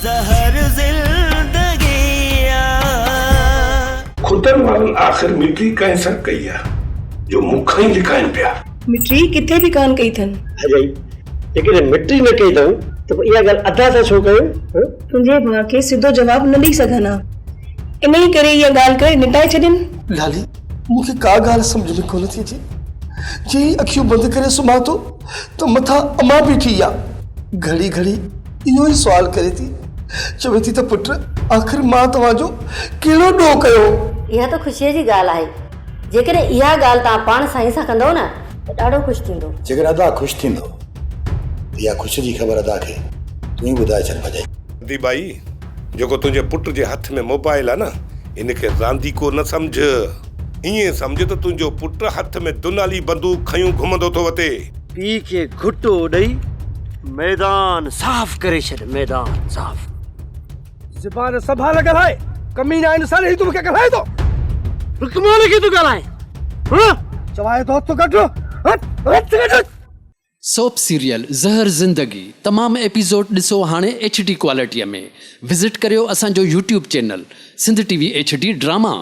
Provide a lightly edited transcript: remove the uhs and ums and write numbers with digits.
ज़हर ज़िंदगी खुदन वारनि आख़िर मिट्री कंहिं सां कई आहे जो मूंखां ई लिकाइनि पिया। मिट्री किथे बि कान कई अथनि। अजय लेकिन मिट्री न कई अथऊं त इहा ॻाल्हि अदा सां छो कयो? तुंहिंजे भाउ खे सिधो जवाब न ॾेई सघनि हा, इन ई करे इहा ॻाल्हि करे निटाए छॾनि। लाली मूंखे का ॻाल्हि सम्झ में कोन थी अचे। जी अखियूं बंदि करे सुम्हां थो त मथां अमां बीठी आहे, घड़ी घड़ी इहो ई सुवाल करे थी, चवे थी त पुट आख़िर मां तव्हांजो कहिड़ो ॾोह कयो? इहा त ख़ुशीअ जी ॻाल्हि आहे। जेकॾहिं इहा ॻाल्हि तव्हां पाण साईं सां कंदव न त ॾाढो ख़ुशि थींदो। जेकर अदा ख़ुशि थींदो इहा ख़ुशी जी ख़बर अदा खे तूं ई ॿुधाए छॾ भॼाई। दी बाई जेको तुंहिंजे पुट जे हथ में मोबाइल आहे न, इनखे रांदीको न सम्झ, ईअं सम्झ त तुंहिंजो पुट हथ में दुनाली बंदूक खयूं घुमंदो थो वते। पी खे घुटो ॾेई मैदान साफ़ करे छॾ, मैदान साफ़। ज़बान संभाल ॻाल्हाए, कमीना इंसान ही तूं मूंखे ॻाल्हाए थो। रुकमान खे तूं ॻाल्हाए, चवाए थो हथ कढ। सोप सीरियल ज़हर ज़िंदगी तमाम एपिसोड ॾिसो हाणे HD क्वालिटीअ में। विज़िट करियो असांजो YouTube channel Sindh TV HD drama.